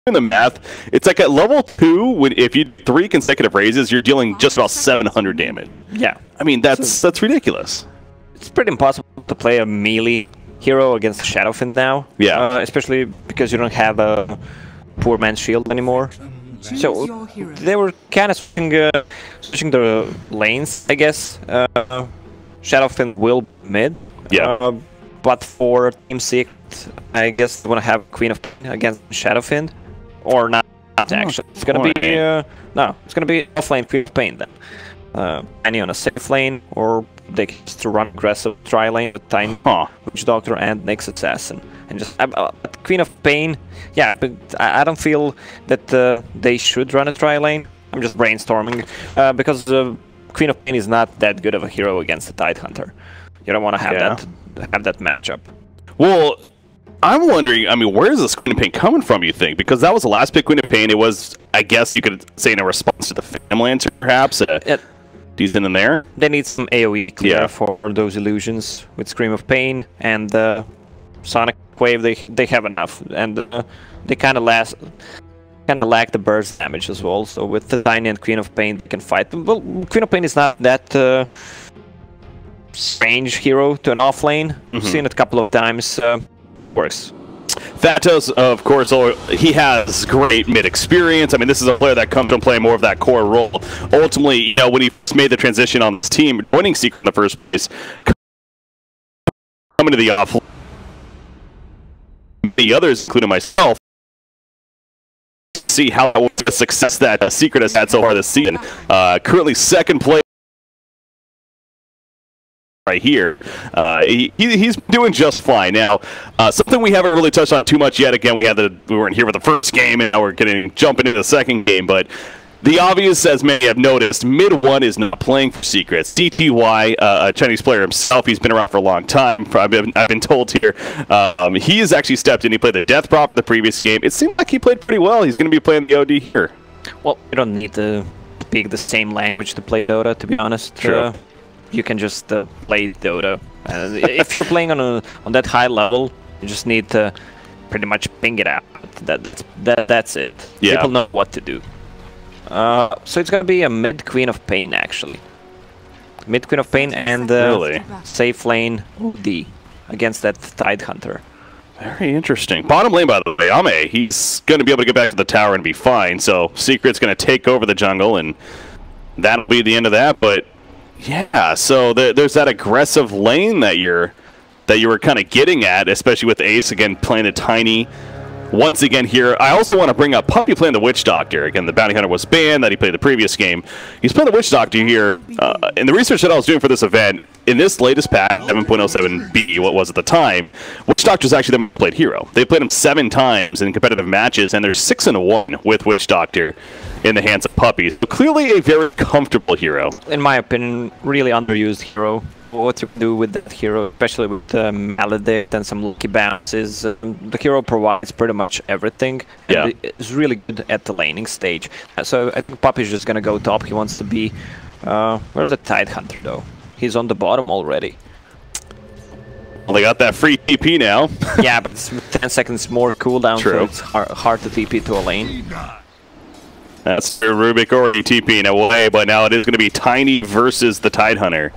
the math, it's like at level 2, if you 3 consecutive raises, you're dealing just about 700 damage. Yeah. I mean, that's ridiculous. It's pretty impossible to play a melee hero against Shadowfin now. Yeah. Especially because you don't have a poor man's shield anymore. So they were kind of switching the lanes, I guess. Shadowfin will mid. Yeah. But for Team Secret, I guess they want to have Queen of Pain against Shadowfin. Or not, actually. It's gonna be no, it's gonna be offlane Queen of Pain then. Any on a safe lane, or they can just run aggressive tri lane with Tiny Witch Doctor and Nyx Assassin, and just Queen of Pain. Yeah, but I don't feel that they should run a tri lane. I'm just brainstorming because Queen of Pain is not that good of a hero against the Tidehunter. You don't want to have that matchup. Well, I'm wondering, I mean, where is this Queen of Pain coming from, you think? Because that was the last pick Queen of Pain. It was, I guess you could say, in a response to the Phantom Lancer, perhaps. Decent in there. They need some AoE clear for those illusions with Scream of Pain and Sonic Wave. They have enough, and they kind of lack the burst damage as well. So with the Tiny and Queen of Pain, they can fight. Well, Queen of Pain is not that strange hero to an offlane. We've seen it a couple of times. Works. Thanatos, of course, he has great mid experience. I mean, this is a player that comes from playing more of that core role. Ultimately, you know, when he made the transition on this team, joining Secret in the first place, coming to the offlane, the others, including myself, see how much success that Secret has had so far this season. Currently second place right here. He's doing just fine. Now, something we haven't really touched on too much yet. Again, we weren't here for the first game, and now we're jumping into the second game. But the obvious, as many have noticed, mid one is not playing for Secrets. DTY, a Chinese player himself, he's been around for a long time. I've been told here. He has actually stepped in. He played the Death Prop the previous game. It seemed like he played pretty well. He's going to be playing the OD here. Well, you don't need to speak the same language to play Dota, to be honest. True. You can just play Dota. If you're playing on that high level, you just need to pretty much ping it out. That's it. Yeah. People know what to do. So it's gonna be a mid Queen of Pain, actually. Mid Queen of Pain and really? Safe lane OD against that Tidehunter. Very interesting. Bottom lane, by the way, Ame, he's going to be able to get back to the tower and be fine. So Secret's going to take over the jungle, and that'll be the end of that. But yeah, so there's that aggressive lane that you were kind of getting at, especially with Ace again playing a Tiny. Once again here, I also want to bring up Puppy playing the Witch Doctor. Again, the Bounty Hunter was banned that he played the previous game. He's playing the Witch Doctor here. In the research that I was doing for this event, in this latest patch, 7.07b, what was at the time, Witch Doctor's actually the played hero. They played him 7 times in competitive matches, and they're 6-1 with Witch Doctor in the hands of Puppy. So clearly a very comfortable hero. In my opinion, really underused hero. What you can do with that hero, especially with Maledict and some lucky bounces, the hero provides pretty much everything. And it's really good at the laning stage. So I think Puppy's just gonna go top. He wants to be... where's the Tidehunter though? He's on the bottom already. Well, they got that free TP now. Yeah, but it's 10 seconds more cooldown, True. so it's hard to TP to a lane. That's Rubik already TPing away, but now it is going to be Tiny versus the Tidehunter.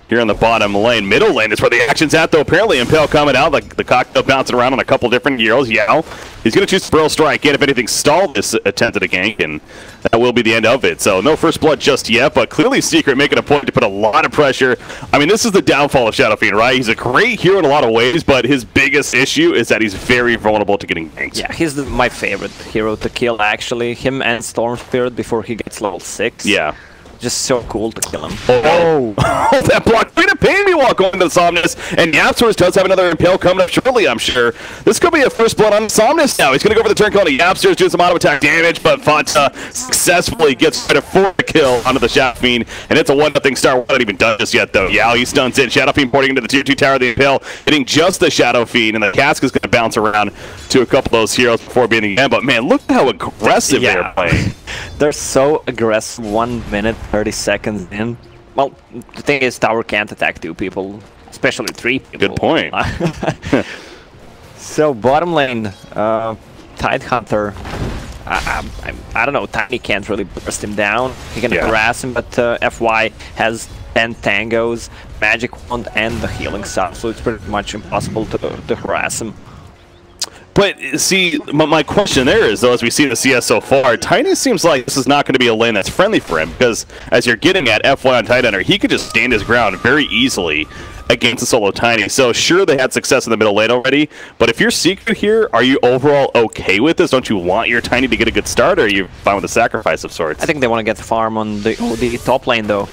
Here on the bottom lane. Middle lane is where the action's at, though. Apparently, Impale coming out, like the cocktail bouncing around on a couple different heroes. Yao. He's going to choose Brill Strike. And if anything, stall this attempt at a gank, and that will be the end of it. So, no first blood just yet, but clearly Secret making a point to put a lot of pressure. I mean, this is the downfall of Shadow Fiend, right? He's a great hero in a lot of ways, but his biggest issue is that he's very vulnerable to getting ganked. Yeah, he's my favorite hero to kill, actually. Him and Storm Spirit before he gets level 6. Yeah. Just so cool to kill him. Oh, that block. Queen of Pain meanwhile going to the Somnus. And Yapsters does have another Impale coming up shortly, I'm sure. This could be a first blood on Somnus now. He's going to go for the turn call to Yapsters, doing some auto attack damage, but Fanta successfully gets rid of 4 kill onto the Shadow Fiend. And it's a 1-0 start. We're not even done just yet, though. Yao, he stuns in. Shadow Fiend porting into the tier 2 tower of the Impale, hitting just the Shadow Fiend. And the Cask is going to bounce around to a couple of those heroes before being the end. But man, look at how aggressive they're playing. They're so aggressive. 1 minute, 30 seconds in. Well, the thing is, tower can't attack 2 people, especially 3 people. Good point. So, bottom lane, Tidehunter, I don't know, Tiny can't really burst him down. He can harass him, but FY has 10 tangos, magic wand, and the healing stuff, so it's pretty much impossible to harass him. But see, my question there is, though, as we see the CS so far, Tiny seems like this is not going to be a lane that's friendly for him, because as you're getting at FY on Tidehunter, he could just stand his ground very easily against the solo Tiny. So sure, they had success in the middle lane already, but if you're Secret here, are you overall okay with this? Don't you want your Tiny to get a good start, or are you fine with a sacrifice of sorts? I think they want to get the farm on the OD top lane, though.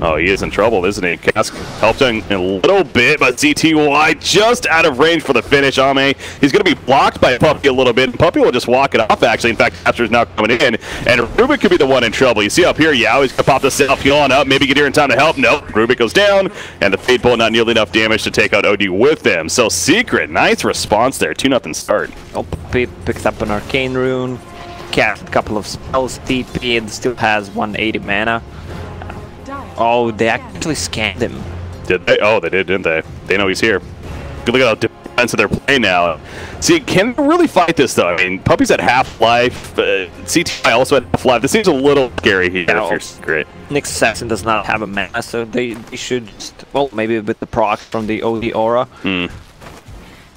Oh, he is in trouble, isn't he? Cask helped him a little bit, but CTY just out of range for the finish. Ame, he's going to be blocked by Puppy a little bit, and Puppy will just walk it off, actually. In fact, Caster's now coming in, and Rubik could be the one in trouble. You see up here, Yao, he's going to pop the self-heal on up. Maybe get here in time to help. Nope, Rubik goes down, and the Fade Bolt not nearly enough damage to take out OD with them. So Secret, nice response there. 2-0 start. Oh, Puppy picks up an Arcane Rune, cast a couple of spells, TP, and still has 180 mana. Oh, they actually scanned him. Did they? Oh, they did, didn't they? They know he's here. Good look at how defensive they're playing now. See, can they really fight this, though? I mean, Puppy's at half-life. CTI also at half-life. This seems a little scary here if you're Secret. Nick Assassin does not have a mana, so they should just, well, maybe with the proc from the OD aura.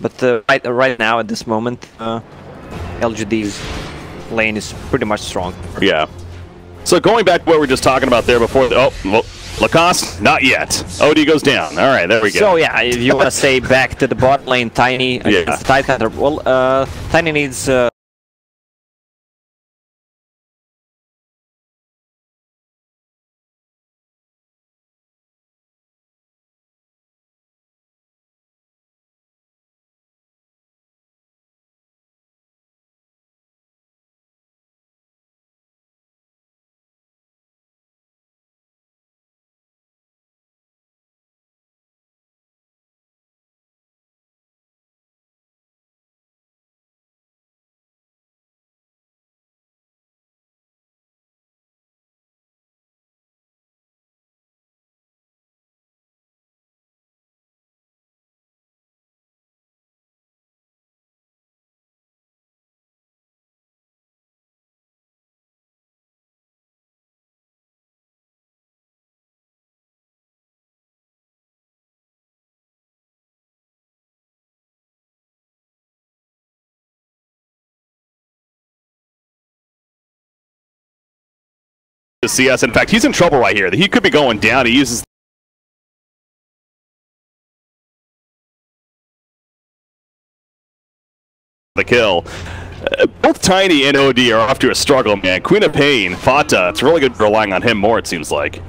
But right now, at this moment, LGD's lane is pretty much strong. Yeah. So going back to what we were just talking about there before, well, Lacoste, not yet. OD goes down. All right, there we go. So yeah, if you want to say back to the bot lane, Tiny against Tidehunter, well, Tiny needs... CS. In fact, he's in trouble right here. He could be going down. He uses the kill. Both Tiny and OD are off to a struggle, man. Queen of Pain, Fata, it's really good relying on him more, it seems like.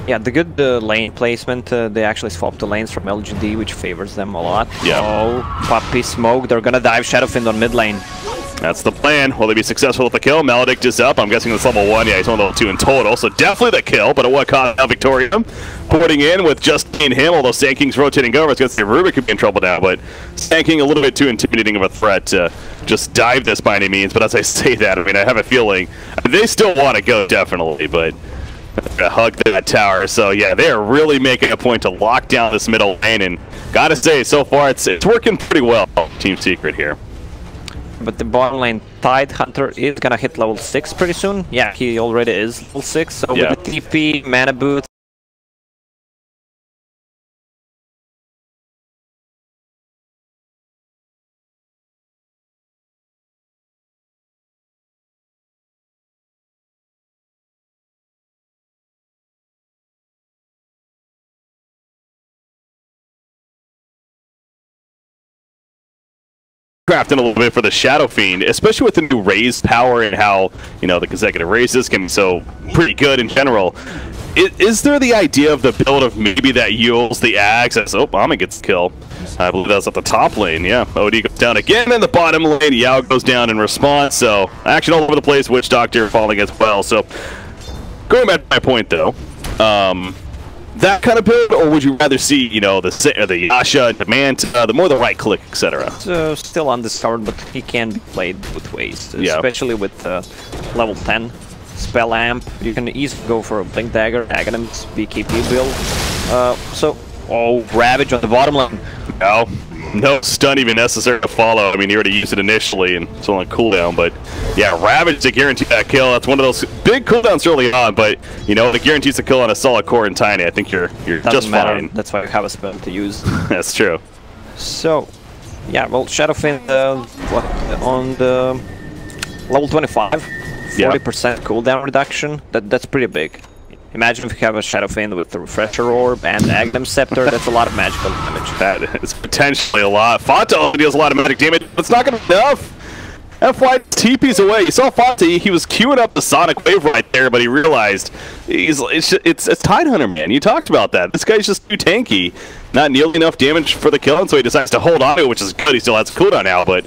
Yeah, the good lane placement, they actually swapped the lanes from LGD, which favors them a lot. Yeah. Oh, Puppy Smoke, they're gonna dive Shadowfiend on mid lane. That's the plan. Will they be successful with the kill? Maledict is up. I'm guessing it's level 1. Yeah, he's on level 2 in total. So definitely the kill, but at what cost now Victoria? Porting in with just in him, although Sanking's rotating over. I was going to say Rubik could be in trouble now, but Sanking a little bit too intimidating of a threat to just dive this by any means. But as I say that, I mean, I have a feeling they still want to go, definitely, but hug that tower. So yeah, they are really making a point to lock down this middle lane, and gotta say, so far it's working pretty well, Team Secret here. But the bottom lane Tidehunter is gonna hit level 6 pretty soon. Yeah, he already is level 6, so with the TP, mana boots, crafting a little bit for the Shadow Fiend, especially with the new raised power and how, you know, the consecutive raises can be so pretty good in general. Is there the idea of the build of maybe that yields the axe as Ame gets the kill? I believe that's at the top lane, yeah. OD goes down again in the bottom lane, Yao goes down in response, so action all over the place, Witch Doctor falling as well. So going back to my point though, that kind of build, or would you rather see, you know, the Yasha, the Manta, the more the right click, etc.? Still undiscovered, but he can be played both ways, especially with level 10 spell amp. You can easily go for a Blink Dagger, Aghanim's BKB build. Ravage on the bottom lane. No, no stun even necessary to follow. I mean, he already used it initially and it's on cooldown, but yeah, Ravage to guarantee that kill. That's one of those big cooldowns early on, but you know, it guarantees a kill on a solid core and Tiny. I think you're just fine. That's why you have a spell to use. That's true. So, yeah, well, Shadowfiend on the level 25, 40% cooldown reduction. That's pretty big. Imagine if you have a Shadowfiend with the Refresher Orb and the Aghanim Scepter, that's a lot of magical damage. That is potentially a lot. Fata only deals a lot of magic damage, but it's not going to be enough. FY TP's away. You saw Fata, he was queuing up the Sonic Wave right there, but he realized it's Tidehunter, man. You talked about that. This guy's just too tanky. Not nearly enough damage for the kill, and so he decides to hold on to it, which is good. He still has a cooldown now, but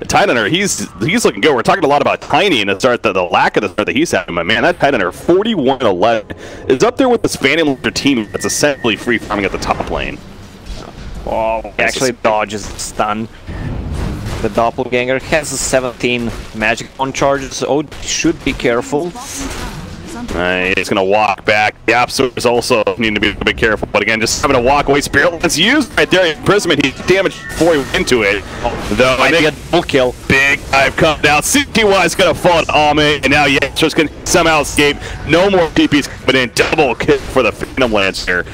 Tidehunter, he's looking good. We're talking a lot about Tiny and the lack of the start that he's having, but man, that Tidehunter 41-11 is up there with this Phantom Leader team that's essentially free farming at the top lane. Oh, he actually dodges the stun. The Doppelganger has a 17 magic on charges, so should be careful. He's going to walk back. The Absolutors also need to be a bit careful, but again, just having to walk away. Spirit Lance used right there. Imprisonment, he's damaged before he went into it. Though might be a double kill. Big dive come down. CTY is going to fall to Ame, and now Yasha's going to somehow escape. No more TPs coming in. Double kill for the Phantom Lance here.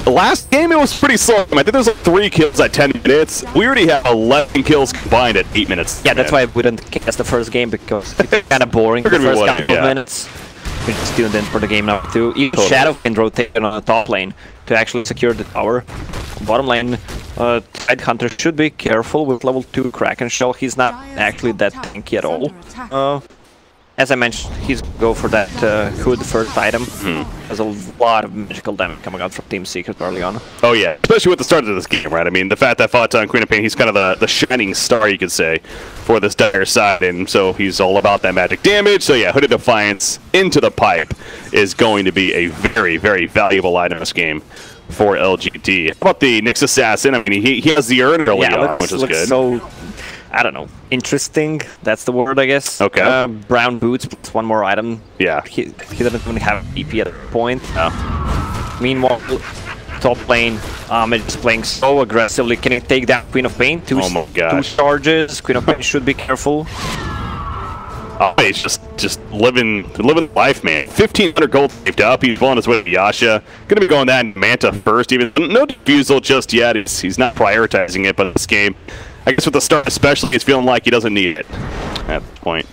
The last game, it was pretty slow. I think there's like 3 kills at 10 minutes. We already have 11 kills combined at 8 minutes. Yeah, that's why we didn't cast the first game, because it's kind of boring the first couple of minutes. We're just tuned in for the game now too. Even Shadowfiend rotated on the top lane to actually secure the tower. Bottom lane, Tidehunter should be careful with level 2 Kraken Shell. He's not actually that tanky at all. As I mentioned, he's go for that Hood first item. There's a lot of magical damage coming out from Team Secret early on. Oh yeah, especially with the start of this game, right? I mean, the fact that Fata and Queen of Pain, he's kind of the shining star, you could say, for this dire side, and so he's all about that magic damage. So yeah, Hooded Defiance into the pipe is going to be a very, very valuable item in this game for LGD. How about the Nyx Assassin? I mean, he has the urn early on, which is good. So, I don't know, interesting, that's the word, I guess. Okay. Brown boots plus 1 more item. Yeah. He doesn't even have EP at that point. Meanwhile, top lane, Ahmed is playing so aggressively. Can he take down Queen of Pain? Two charges. Queen of Pain should be careful. Oh, he's just living life, man. 1,500 gold saved up. He's on his way to Yasha. Gonna be going that Manta first. Even no defusal just yet. He's not prioritizing it, but this game, I guess with the start especially, he's feeling like he doesn't need it at this point.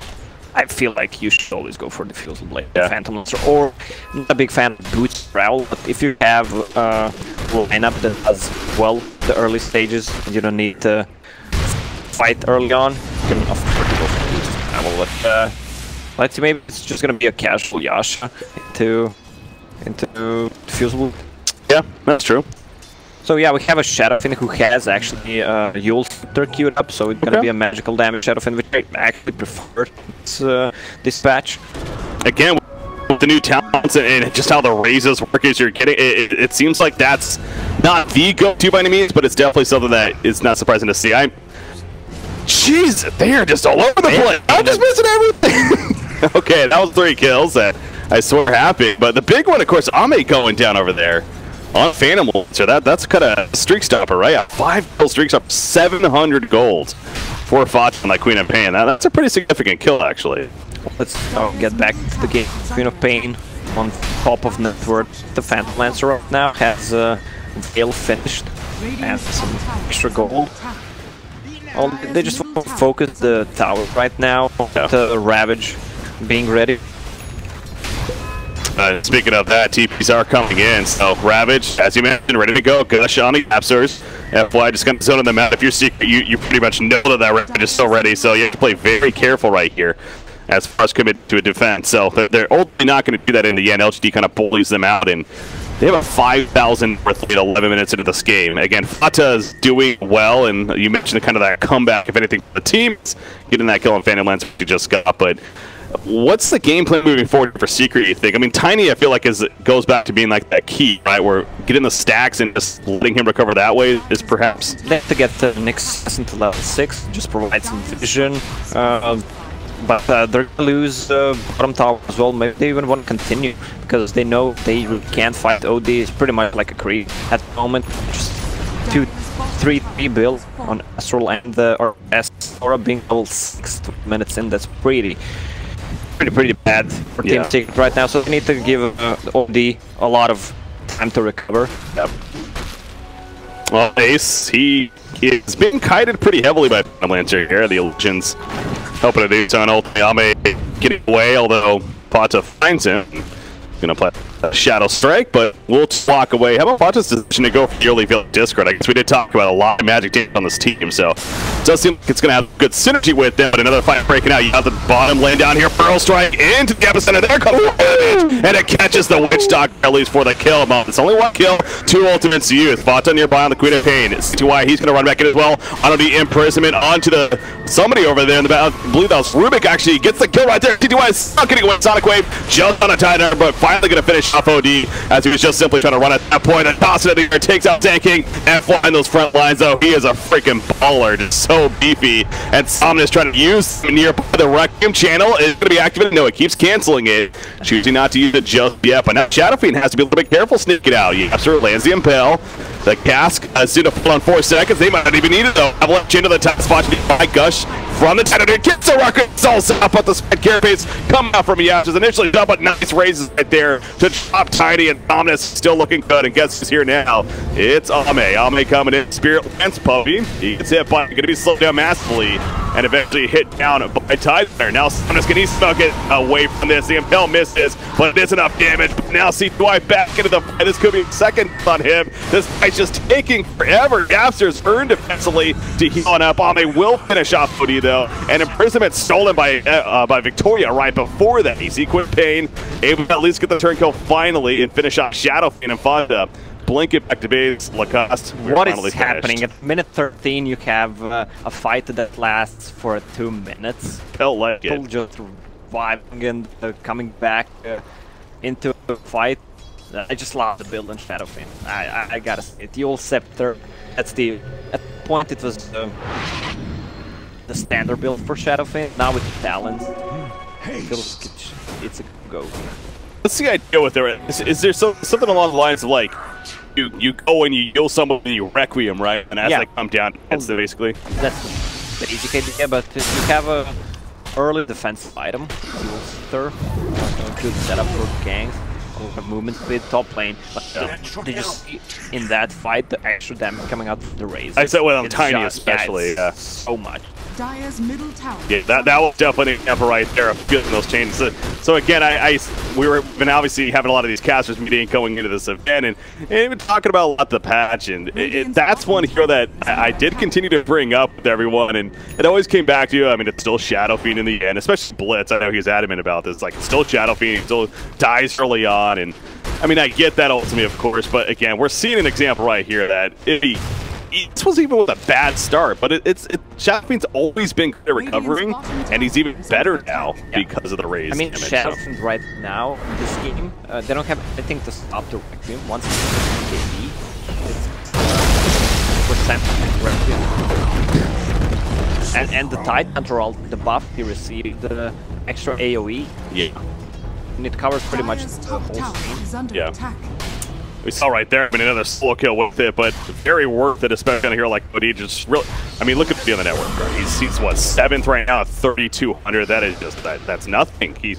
I feel like you should always go for Diffusal Blade, Phantom Lancer, or I'm not a big fan of Boots Prowl, but if you have a lineup that does well the early stages, and you don't need to fight early on, you can afford to go for Boots Prowl. But let's see, maybe it's just gonna be a casual Yasha into Diffusal. Yeah, that's true. So yeah, we have a Shadowfiend who has actually Yule Scepter queued up, so it's gonna be a magical damage Shadowfiend, which I actually prefer this patch. Again, with the new talents and just how the raises work as you're getting, it seems like that's not the go-to by any means, but it's definitely something that is not surprising to see. Jeez, they are just all over the place. I'm just missing everything. Okay, that was 3 kills that I swear happened, but the big one, of course, Ame going down over there on Phantom Lancer. That's kind of a streak stopper, right? A 5-kill streak stopper, 700 gold for Fata on that Queen of Pain. That's a pretty significant kill, actually. Let's get back to the game. Queen of Pain on top of net worth. The Phantom Lancer right now has Veil finished and some extra gold. Well, they just focus the tower right now to Ravage being ready. Speaking of that, TPs are coming in. So Ravage, as you mentioned, ready to go. Gush on the Absolutors. FY just kind of zoning them out. If you're secret, you pretty much know that Ravage is still ready. So you have to play very careful right here as far as commit to a defense. So they're ultimately not going to do that in the end. LGD kind of bullies them out, and they have a 5,000 worth lead 11 minutes into this game. Again, Fata is doing well, and you mentioned kind of that comeback, if anything, for the team. Getting that kill on Phantom Lancer we just got, but what's the game plan moving forward for Secret, you think? I mean, Tiny, I feel like goes back to being like that key, right? Where getting the stacks and just letting him recover that way is perhaps... They have to get the Nyx into level 6, just provide some vision. But they're going to lose bottom tower as well. Maybe they even want to continue, because they know they can't fight OD. It's pretty much like a creep at the moment. Just 2-3-3 build on Astral and the or Astora being level 6 minutes in. That's pretty bad for Team Secret right now. So they need to give OD a lot of time to recover. Yep. Well, Ace, he is being kited pretty heavily by Lancer here. The Illusions hoping to do so on ult. Ame getting away, although Pata finds him. Gonna play Shadow Strike, but we'll walk away. How about Pata's decision to go for the early field Discord? I guess we did talk about a lot of magic damage on this team, so it does seem like it's gonna have good synergy with them. But another fight breaking out. You got the bottom laying down here. Pearl Strike into the epicenter there, and it catches the Witch Doctor at least for the kill. It's only one kill, 2 ultimates used. Pata nearby on the Queen of Pain. C2Y, he's gonna run back in as well. Onto the imprisonment, onto the somebody over there in the back. I believe that was Rubik actually gets the kill right there. C2Y is not getting away. Sonic Wave just on a tighter, but finally gonna finish off OD as he was just simply trying to run at that point and toss it in the air, takes out Tanking and flying those front lines though. He is a freaking baller, just so beefy. And Somnus trying to use nearby the Requiem channel is going to be activated. No, it keeps canceling it, choosing not to use it just yet. But now Shadow Fiend has to be a little bit careful sneaking out. Yapster lands the Impel. The cask is due to fall on 4 seconds. They might not even need it though. Avalanche into the top spot. Gush from the Tentator. Gets the rocket. Salsa up at the spike carapace. Coming out from Yapster's initially done, but nice raises right there to drop Tiny, and Omnis still looking good. And guess who's here now? It's Ame. Ame coming in. Spirit Lance Puppy. He gets hit, but going to be slowed down massively and eventually hit down by Tideler. Now Somnus can snuck it away from this. The Impel misses, but it is enough damage. But now C2Y back into the fight. This could be second on him. This fight's just taking forever. Yapster's earned defensively to heal on up. Ame will finish off Footy though, and imprisonment stolen by Victoria right before that. You see Quinn Payne able to at least get the turn kill finally and finish off Shadow Fiend and Fonda. Blink it back to base, Lacoste. What is happening? At minute 13 you have a fight that lasts for 2 minutes. Felt like People just reviving and coming back into a fight. I just love the build on Shadow Fiend. I gotta say it. Dual Scepter, that's the... At the point it was the standard build for Shadow Fiend. Now with the talents, it's a go. What's the idea with there? Is there something along the lines of like, you go and you heal someone and you Requiem, right? And as they come down, that's basically... That's the basic idea, but you have a early defensive item, Dual Scepter, good setup for gangs. Movement speed, top lane, but did you see in that fight the extra damage coming out from the raise? I said when I'm tiny, especially. So much. Dire's middle tower. Yeah, that was definitely an example right there of getting those changes. So again, we've been obviously having a lot of these casters meeting going into this event, and been talking about a lot of the patch, and that's one hero that I did continue to bring up with everyone, and it always came back to you. I mean, it's still Shadow Fiend in the end, especially Blitz. I know he's adamant about this. Like, it's still Shadow Fiend, still dies early on, and I mean, I get that ultimately, of course, but again, we're seeing an example right here that this was even with a bad start, but Shadow Fiend's always been good at recovering, and he's even better now because of the raise. I mean, Shadow Fiend right now in this game, they don't have anything to stop the Requiem. Once it's KD, it's percent Requiem. And the Tide Control, the buff he received, the extra AoE. Yeah. And it covers pretty much the whole screen. Yeah. We saw right there, I mean, another slow kill with it, but very worth it, especially on a hero like Cody. Just really, I mean, look at the on the network. Bro. He's what, 7th right now at 3,200. That is just that's nothing. He's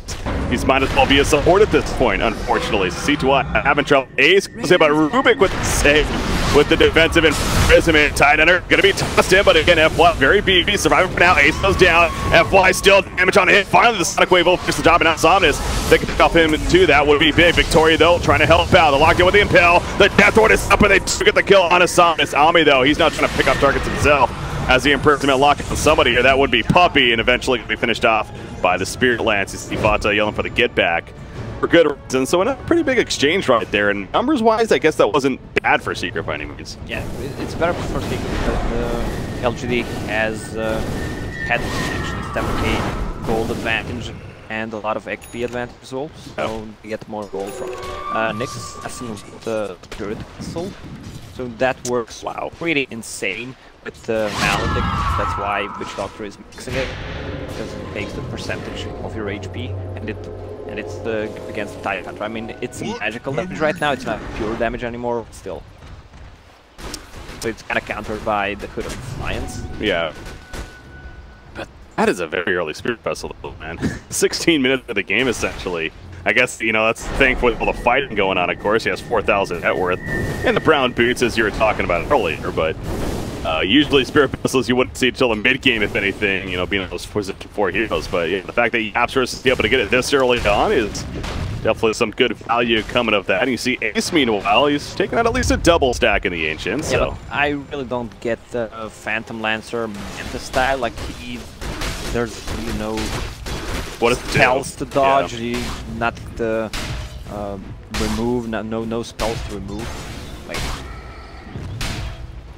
might as well be a support at this point, unfortunately. C2I having trouble. Ace goes in by Rubik with the save. With the defensive imprisonment, Tideender gonna be tossed in, but again, FY very beefy, surviving for now. Ace goes down. FY still damage on a hit. Finally, the Sonic Wave will finish the job, and now Somnus. They can pick off him too. That would be big. Victoria though, trying to help out. The locked in with the Impel. The Death Ward is up, and they get the kill on a Somnus. Ami though, he's not trying to pick up targets himself. As the imprisonment lock on somebody here, that would be Puppy, and eventually be finished off by the Spirit Lance. You see Fata yelling for the get back. For good reason, so a pretty big exchange right there, and numbers-wise, I guess that wasn't bad for Secret by any means. Yeah, it's better for Secret because LGD has had actually 7k gold advantage and a lot of XP advantage as well, so they get more gold from Nyx with the Spirit Soul, so that works pretty insane with the Maledict. That's why Witch Doctor is mixing it, because it takes the percentage of your HP, and it's against the Tide Hunter. I mean, it's magical damage right now, it's not pure damage anymore, still. so it's kind of countered by the Hood of Defiance. Yeah. But that is a very early Spirit Vessel, though, man. 16 minutes of the game, essentially. I guess, you know, that's thankful with all the fighting going on, of course. He has 4,000 net worth. And the brown boots, as you were talking about earlier, but usually Spirit Vessels you wouldn't see until the mid-game, if anything, you know, being those position 4 heroes. But yeah, the fact that Yapstros is able to get it this early on is definitely some good value coming of that. And you see Ace, meanwhile, he's taking out at least a double stack in the Ancients. Yeah, so. but I really don't get the Phantom Lancer Manta style. Like, there's, you know, what is spells to dodge, yeah. not the remove, no spells to remove. Like,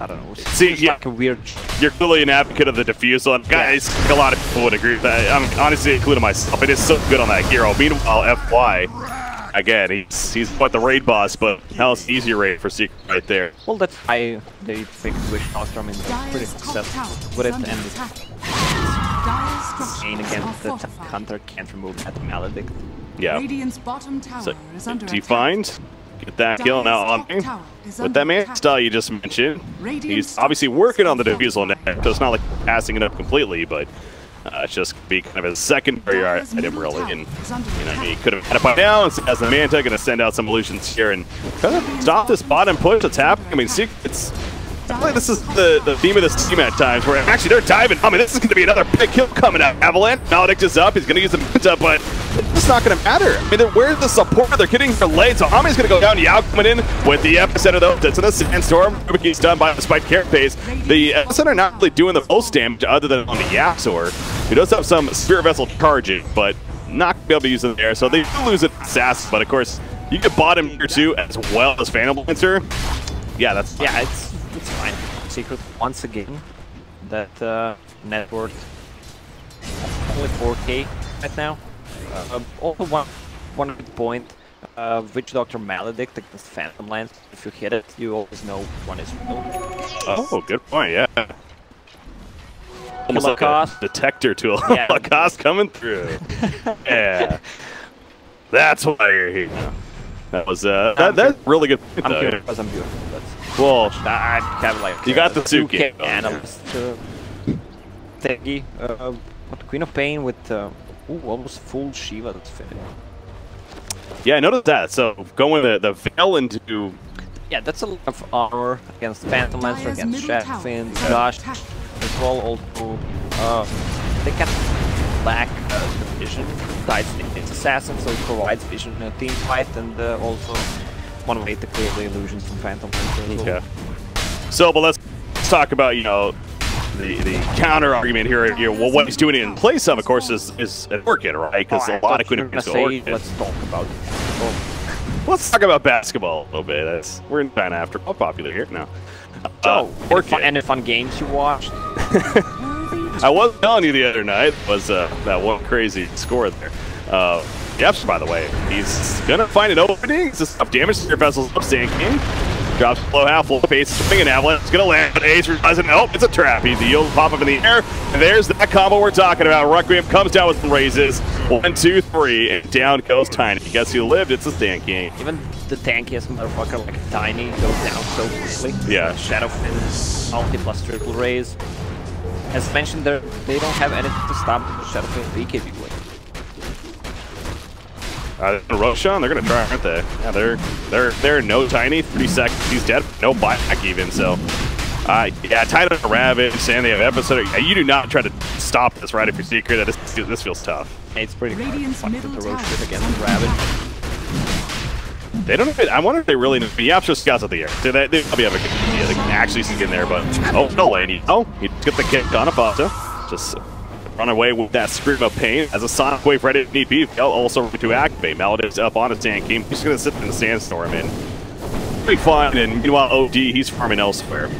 I don't know. See, yeah, like a weird. You're clearly an advocate of the diffusal, and guys, a lot of people would agree with that. I'm honestly including myself. It is so good on that hero. Meanwhile, FY, again, he's what the raid boss, but hell, it's easier raid for Secret right there. Well, that's why they picked Wish Doctor. I mean, they're pretty successful with it, and Kane against the Hunter can't remove that Maledict. Yeah. So, Defined. Get that kill now on me. With that man style you just mentioned, he's obviously working on the diffusal net, so it's not like passing it up completely, but it's just be kind of a secondary item really. And you know, he could have had it by now, and as the Manta going to send out some illusions here and kind of stop this bottom push that's happening. I mean, Secret's. I feel like this is the theme of this team at times, where actually they're diving. I mean, this is going to be another big kill coming out. Avalanche, Maledict is up. He's going to use the Manta, but it's not going to matter. I mean, where's the support? They're getting her late, so Ami's going to go down. Yao coming in with the epicenter, though. That's in a Sandstorm. Rubiki's done by the Spike Carapace. The epicenter not really doing the most damage other than on the Yapsor. He does have some Spirit Vessel charging, but not going to be able to use it there. So they do lose it to Assassin, but of course, you get bottom here too, as well as Phantom Lancer. Yeah, that's fine. Yeah, it's fine. Secret once again that net worth only 4K right now. Also one point, Witch Doctor Maledict against Phantom Lance. If you hit it, you always know one is real. Oh, good point. Yeah. Almost like a detector tool. Yeah. Lacoste coming through. Yeah. That's why you're here. That was that's really good. I'm here because I'm beautiful. Well, I have like you got the 2K analyst thingy. What, Queen of Pain with almost full Shiva. That's fair. Yeah, I noticed that. So going the Veil into. Yeah, that's a lot of armor against Phantom Lancer, against Shadowfiend, Josh as well. Also, they can lack vision. Besides, it's assassin, so it provides vision in a team fight, and also one way to clear the illusions from Phantom Lancer. Okay. So, but let's talk about, you know, the counter argument here. You know, well, what he's doing in place of course, is an Orchid, right? Because a lot of Queen of Orchid. Let's talk about it. Let's talk about basketball a little bit. We're in China after all, popular here now. Any fun games you watched? I was telling you the other night was that one crazy score there. Yeps, by the way, he's gonna find an opening. It's just damage to your vessel's up, Sand King. Drops below half, low pace, swinging Avalanche. It's gonna land, but Ace realizes, nope, it's a trap. He's the yield pop up in the air, and there's that combo we're talking about. Requiem comes down with some raises. 1, 2, 3, and down goes Tiny. Guess who lived? It's the Sand King. Even the tankiest motherfucker like Tiny goes down so quickly. Yeah. Shadowfiend, multi plus triple raise. As mentioned, they don't have anything to stop Shadowfiend BKB with. Roshan, they're gonna try, aren't they? Yeah, they're no Tiny. 30 seconds, he's dead. No buyback even. So, yeah, Tiny and Ravage, and they have episode. Yeah, you do not try to stop this, right? If you're Secret, this feels tough. It's pretty hard to rotate against Ravage. They don't. I wonder if they really know. Yapstros scouts at the air. They probably have a good idea. They can actually sneak in there, but no lane. Oh, he get the kick on a Fata. Just run away with that Scream of Pain as a Sonic Wave ready if need be. Also ready to activate. Maledict's up on his Sand King. He's going to sit in the Sandstorm and be fine. And meanwhile, OD, he's farming elsewhere.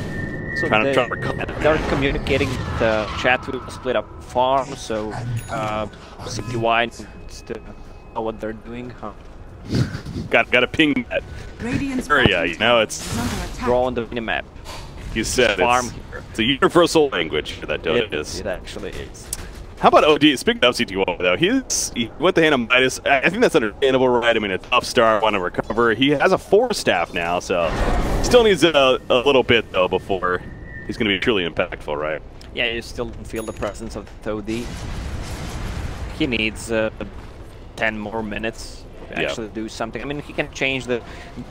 So they're communicating the chat to split up farm, so CTY needs to know what they're doing. Got to ping that area, you know, it's draw on the minimap. You said it's a universal language that Dota is. It actually is. How about OD? Speaking of CT1, though, he went to hand him Midas. I think that's understandable, right? I mean, a tough start, want to recover. He has a 4 staff now, so Still needs a little bit, though, before he's going to be truly impactful, right? Yeah, you still don't feel the presence of the OD. He needs 10 more minutes to actually do something. I mean, he can change the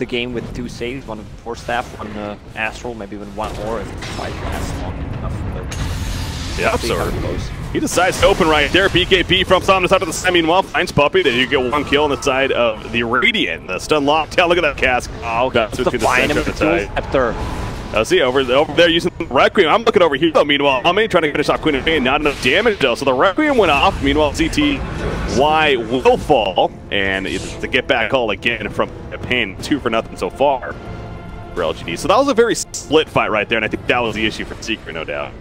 game with 2 saves, one Force Staff, one Astral, maybe even one more if the fight lasts long enough. Yeah, so he decides to open right there. BKB from Sam to the side of the side. Meanwhile, finds Puppey. Then you get 1 kill on the side of the Radiant. The stun lockdown. Look at that cask. Oh, that's the fine him with the Scepter. See, over there using the Requiem. I'm looking over here, though. Meanwhile, Ame trying to finish off Queen of Pain. Not enough damage, though. So the Requiem went off. Meanwhile, CTY will fall. And it's the get back call again from Pain. 2-0 so far for LGD. So that was a very split fight right there. And I think that was the issue for Secret, no doubt.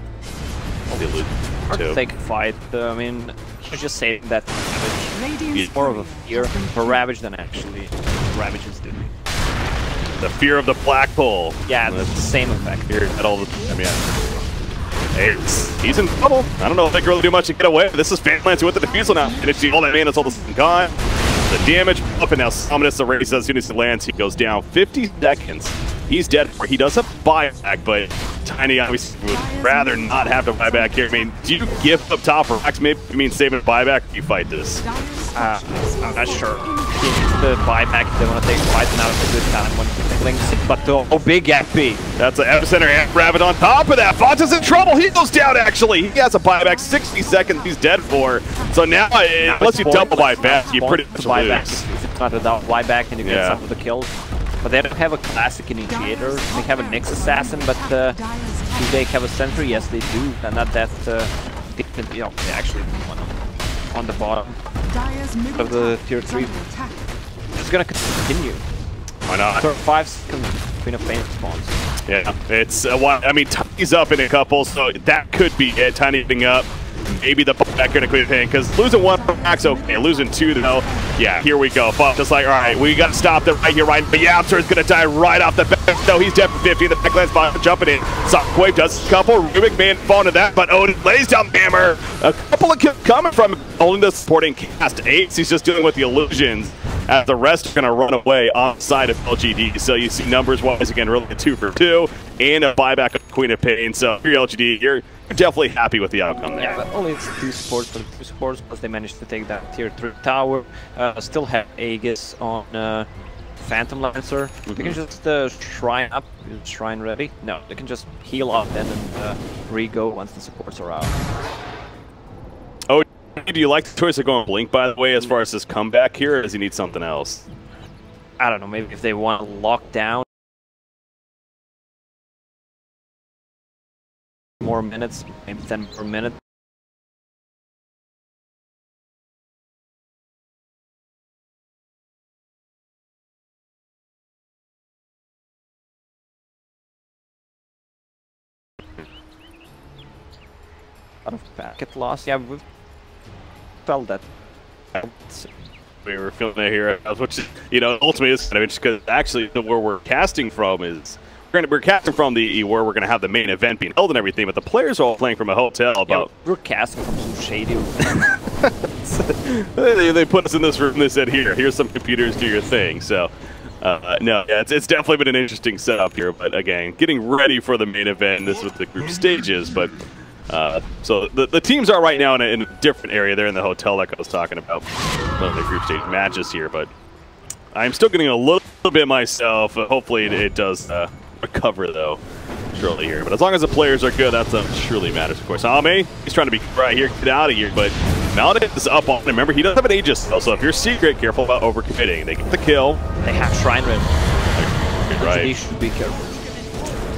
Hard to take a fight. I mean, you're just saying that Ravage is more of a fear for Ravage than actually Ravage is doing. The fear of the black hole. Yeah, it's the same effect here at all the time. Yeah. He's in trouble. I don't know if they can really do much to get away. This is Fanlands with the defusal now. And it's all that man is all the gone. The damage up and now Summonus the race as soon as he lands, he goes down 50 seconds. He's dead. He does have buyback, but Tiny obviously would rather not have to buy back here. I mean, do you give up top or Max? Maybe you mean saving buyback or you fight this? I'm not sure. The buyback, if they want to take a fight, now it's a good time when links. But oh, big FP. That's an epicenter and Rabbit on top of that. Fonta's in trouble. He goes down, actually. He has a buyback. 60 seconds he's dead for. So now unless you double buyback, you pretty much lose. If it's not a buyback and you get some of the kills. But they don't have a classic initiator. They have a Nyx assassin, but do they have a sentry? Yes, they do. And not that they actually one on the bottom of the tier 3. It's gonna continue. Why not? For 5 seconds, Queen of Pain spawns. Yeah, it's I mean, Tiny's up in a couple, so that could be it. Tiny hitting up. Maybe the back here to Queen of Pain, because losing 1 from Max, okay. Losing 2, though, yeah, here we go. Just like, all right, we got to stop them right here, right? But Yapster is going to die right off the back. No, he's dead for 50. The backline spot jumping in. Shockwave does a couple. Rubik Man fall into that, but Odin lays down Hammer. A couple of kills coming from holding the supporting cast. Ace, he's just dealing with the illusions, as the rest are going to run away on side of LGD. So you see numbers-wise, again, really a 2 for 2, and a buyback of Queen of Pain. So if you're LGD, you're definitely happy with the outcome there. Yeah, but only it's 2 supports, but 2 supports, plus they managed to take that tier 3 tower. Still have Aegis on Phantom Lancer. They can just shrine up, shrine ready. No, they can just heal up then and re-go once the supports are out. Oh, do you like the choice of going Blink, by the way, as far as this comeback here, or does he need something else? I don't know, maybe if they want to lock down more minutes, maybe 10 per minute. A lot of packet loss, yeah, we've felt that. We were feeling it here, which, you know, ultimately is kind of interesting, because actually where we're casting from is we're casting from the where we're going to have the main event being held and everything, but the players are all playing from a hotel. About we're casting from some shady. they put us in this room. They said, here's some computers, do your thing. So no, yeah, it's definitely been an interesting setup here. But again, getting ready for the main event. This with the group stages, but. So the teams are right now in a different area. They're in the hotel like I was talking about. The group stage matches here, but I'm still getting a little bit myself. Hopefully it does recover, though, shortly here. But as long as the players are good, that's what truly matters, of course. Ame, he's trying to be right here, get out of here, but Maladin is up on him. Remember, he doesn't have an Aegis, though, so if you're Secret, careful about overcommitting. They get the kill. They have Shrine Red. Right. They should be careful.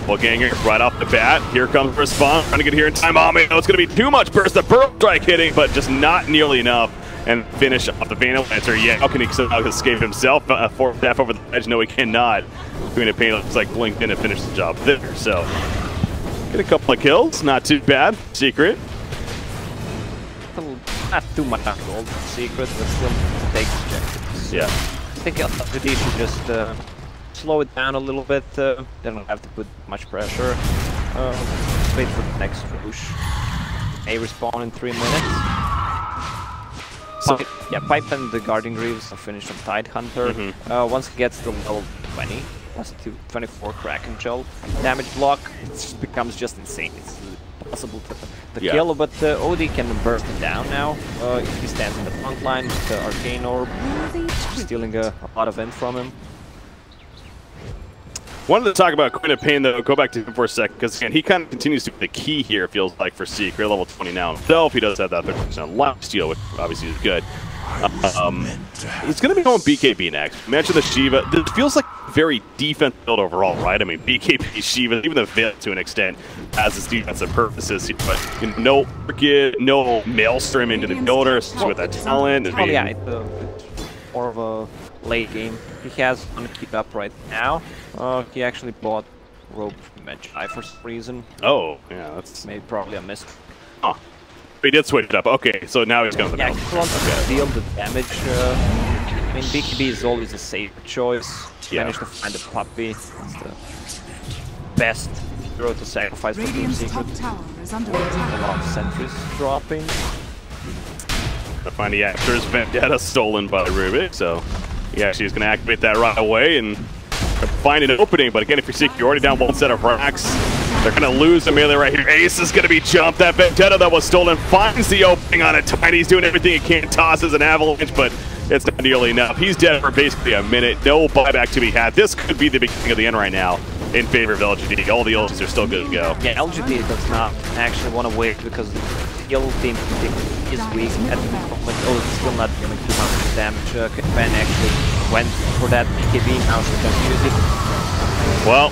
Well, Ganger, right off the bat, here comes the response. Trying to get here in time. Ame, no, it's going to be too much burst. The Burrow Strike hitting, but just not nearly enough. And finish off the Vandal Lancer. Yeah, how can he somehow escape himself? Forward half over the edge. No, he cannot. Queen of Pain looks like blinked in and finished the job there. So, get a couple of kills. Not too bad. Secret. Not too much gold for Secret, but still takes objectives. Yeah. I think LGD should just slow it down a little bit. They don't have to put much pressure. Just wait for the next push. May respawn in 3 minutes. So, yeah, Pipe and the Guardian Greaves are finished on Tidehunter. Once he gets to level 20, plus 224 Kraken Shell damage block. It just becomes just insane. It's possible to kill, but OD can burst it down now if he stands in the front line with the Arcane Orb, stealing a lot of int from him. Wanted to talk about Queen of Pain, though. Go back to him for a second, because again, he kind of continues to be the key here, it feels like, for Secret. Level 20 now himself. He does have that 30% life steal, which obviously is good. He's going to be going BKB next. You mentioned the Shiva. This feels like very defense build overall, right? I mean, BKB, Shiva, even the Veil to an extent has its defensive purposes, but you know, no Maelstrom into the builders with that talent. Oh, yeah, it's more of a late game. He has one to keep up right now. He actually bought Rope from Magi for some reason. Oh, yeah, that's maybe probably a miss. Huh. But he did switch it up. Okay, so now he's going to the middle. Yeah, he wants to deal the damage. I mean, BKB is always a safer choice. Managed to find a puppy. It's the best hero to sacrifice for Team Secret. A lot of sentries dropping. I find the Actor's Vendetta stolen by Rubik, so he actually is going to activate that right away and find an opening. But again, if you're Secret, you're already down one set of racks. They're going to lose the melee right here. Ace is going to be jumped. That Vendetta that was stolen finds the opening on it. Tiny's doing everything he can, tosses an avalanche, but it's not nearly enough. He's dead for basically a minute. No buyback to be had. This could be the beginning of the end right now in favor of LGD. All the ults are still good to go. Yeah, LGD does not actually want to wait because the heal team is weak at the moment. Oh, it's still not dealing too much damage. Ben actually went for that BKB. Now she's going to use it. Well,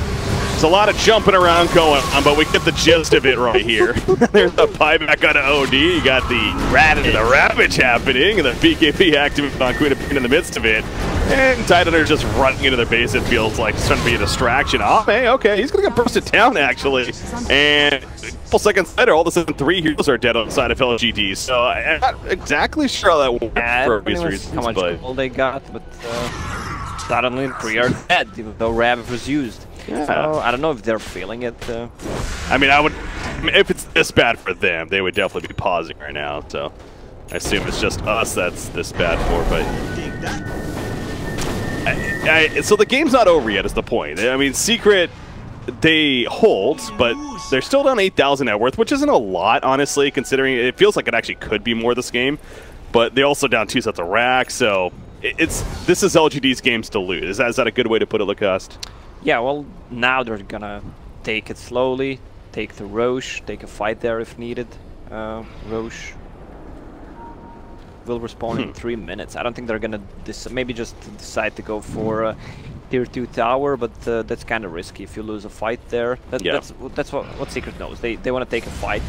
there's a lot of jumping around going on, but we get the gist of it right here. There's a buyback on OD. You got the Ravage happening, and the BKB activated on Queen of Pain in the midst of it. And Titan are just running into their base, it feels like. It's trying to be a distraction. Oh, hey, okay, he's going to get bursted down, actually. And a couple seconds later, all of a sudden, 3 heroes are dead on the side of LGD. So I'm not exactly sure how that works for obvious reasons. How much gold they got, but suddenly 3 are dead, even though Ravage was used. Yeah. So, I don't know if they're feeling it. I mean, if it's this bad for them, they would definitely be pausing right now. So I assume it's just us that's this bad for. But so the game's not over yet is the point. I mean, Secret, they hold, but they're still down 8,000 net worth, which isn't a lot, honestly, considering it feels like it actually could be more this game. But they also down 2 sets of racks, so this is LGD's games to lose. Is that a good way to put it, Lacoste? Yeah, well, now they're gonna take it slowly, take the Roche, take a fight there if needed. Roche will respawn in 3 minutes. I don't think they're gonna maybe just decide to go for tier 2 tower, but that's kind of risky if you lose a fight there. That's what Secret knows. They want to take a fight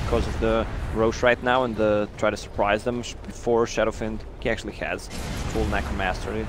because of the Roche right now and try to surprise them before Shadowfiend. He actually has full Necromastery.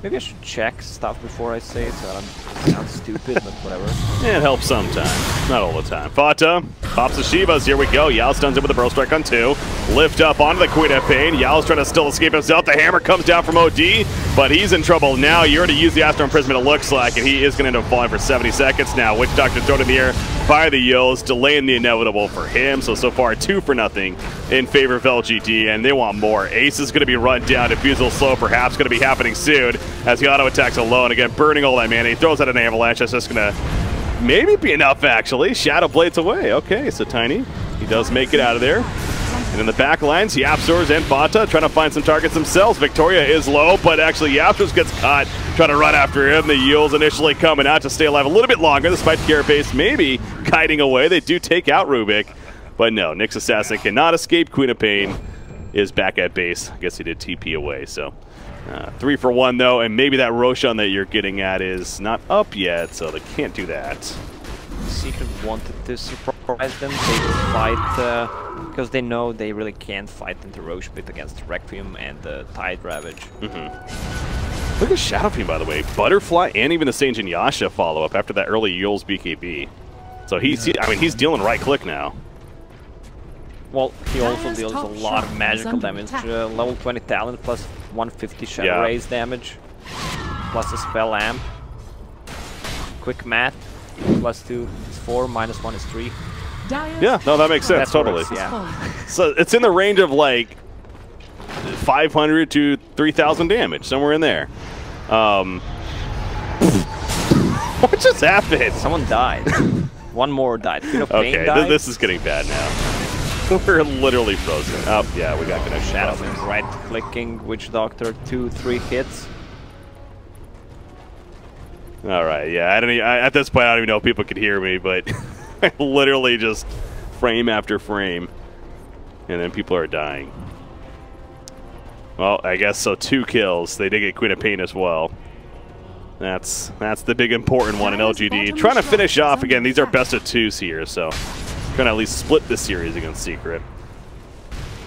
Maybe I should check stuff before I say it, so I don't sound stupid, but whatever. Yeah, it helps sometimes. Not all the time. Fata pops the Shivas. Here we go. Yao stuns him with a Burrow Strike on 2. Lift up onto the Queen of Pain. Yao's trying to still escape himself. The hammer comes down from OD, but he's in trouble now. You already used the Astral Imprisonment, it looks like, and he is going to end up falling for 70 seconds now. Witch Doctor thrown in the air by the Yos, delaying the inevitable for him. So far, 2-0 in favor of LGD, and they want more. Ace is going to be run down. Diffusal slow, perhaps going to be happening soon as he auto attacks alone. Again, burning all that mana. He throws out an avalanche. That's just going to maybe be enough, actually. Shadow Blades away. Okay, so Tiny, he does make it out of there. And in the back lines, Yapstors and Fata trying to find some targets themselves. Victoria is low, but actually Yapstors gets caught trying to run after him. The Yields initially coming out to stay alive a little bit longer, despite Carapace maybe kiting away. They do take out Rubik, but no, Nyx Assassin cannot escape. Queen of Pain is back at base. I guess he did TP away, so 3 for 1 though, and maybe that Roshan that you're getting at is not up yet, so they can't do that. Secret wanted to surprise them. They will fight because they know they really can't fight into Roche Pit against Requiem and the Tide Ravage. Look at Shadowfiend, by the way. Butterfly and even the Sage and Yasha follow up after that early Yule's BKB. So he's dealing right click now. Well, he also deals a lot of magical damage. Level 20 talent plus 150 Shadow Rays damage, plus a spell amp. Quick math, +2 is 4, -1 is 3. Yeah, no, that makes sense, totally. Yeah. So it's in the range of like 500 to 3,000 damage, somewhere in there. What just happened? Someone died. One more died. Queen of Pain Okay, died. this is getting bad now. We're literally frozen. Oh, yeah, we got connection Shadow problems. right clicking, Witch Doctor, 2-3 hits. All right, yeah. At this point, I don't even know if people can hear me, but I literally just frame after frame, and then people are dying. Well, I guess so. 2 kills. They did get Queen of Pain as well. That's the big important one in LGD. Trying to finish off again. These are best of 2s here, so trying to at least split this series against Secret.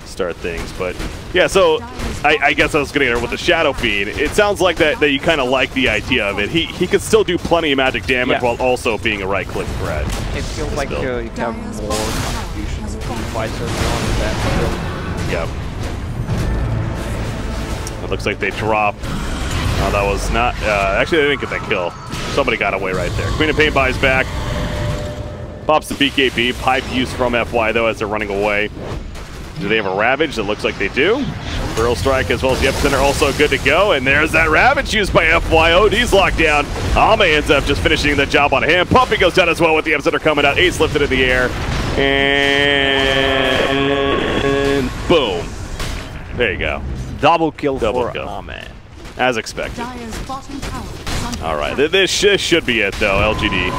Start things, but yeah. So I guess I was getting there with the Shadow Fiend. It sounds like that you kind of like the idea of it. He could still do plenty of magic damage while also being a right-click threat. It feels like you have more contributions to fights early on in that build. Yep. It looks like they drop. Oh, that was not... actually, they didn't get that kill. Somebody got away right there. Queen of Pain buys back. Pops the BKB. Pipe use from FY, though, as they're running away. Do they have a Ravage? It looks like they do. Burrow Strike as well as the Epicenter also good to go. And there's that Ravage used by FY. OD's locked down. Ame ends up just finishing the job on him. Puppy goes down as well with the Epicenter coming out. Ace lifted in the air. And boom. There you go. Double kill for Ame. As expected. All right, this should be it, though. LGD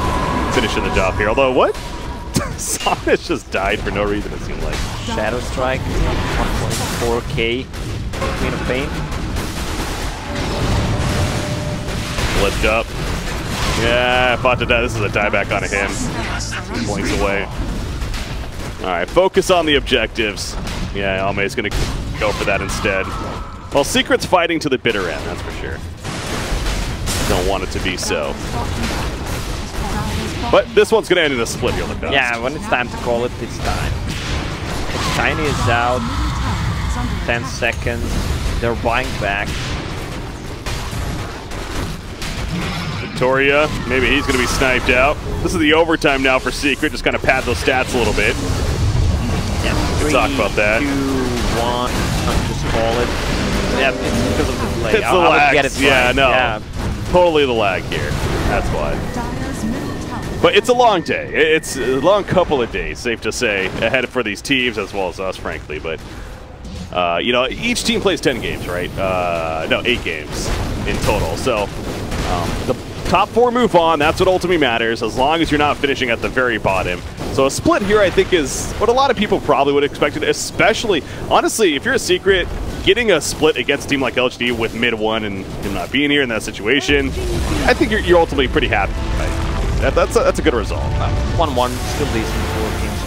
finishing the job here. Although, what? Samus just died for no reason, it seemed like. Shadow Strike, 1.4k. Queen of Pain. Lift up. Yeah, fought to die. This is a dieback on him. 2 points away. All right, focus on the objectives. Yeah, Almay's going to go for that instead. Well, Secret's fighting to the bitter end, that's for sure. Don't want it to be so. But this one's going to end in a split here, look. Yeah, when it's time to call it, it's time. Tiny is out. 10 seconds. They're buying back. Victoria, maybe he's going to be sniped out. This is the overtime now for Secret. Just kind of pad those stats a little bit. Yeah, we'll talk about that. 2, 1, just call it. Yeah, it's because of the delay. It's the lag. Get it right. Yeah, no. Yeah. Totally the lag here. That's why. But it's a long day. It's a long couple of days, safe to say, ahead for these teams as well as us, frankly. But, you know, each team plays 10 games, right? No, 8 games in total. So the top 4 move on. That's what ultimately matters, as long as you're not finishing at the very bottom. So a split here, I think, is what a lot of people probably would have expected, especially, honestly, if you're a Secret, getting a split against a team like LGD with mid-1 and not being here in that situation, I think you're ultimately pretty happy, right? That's a good result. 1-1, still decent for teams,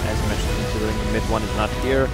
as you mentioned, considering the mid-1 is not here.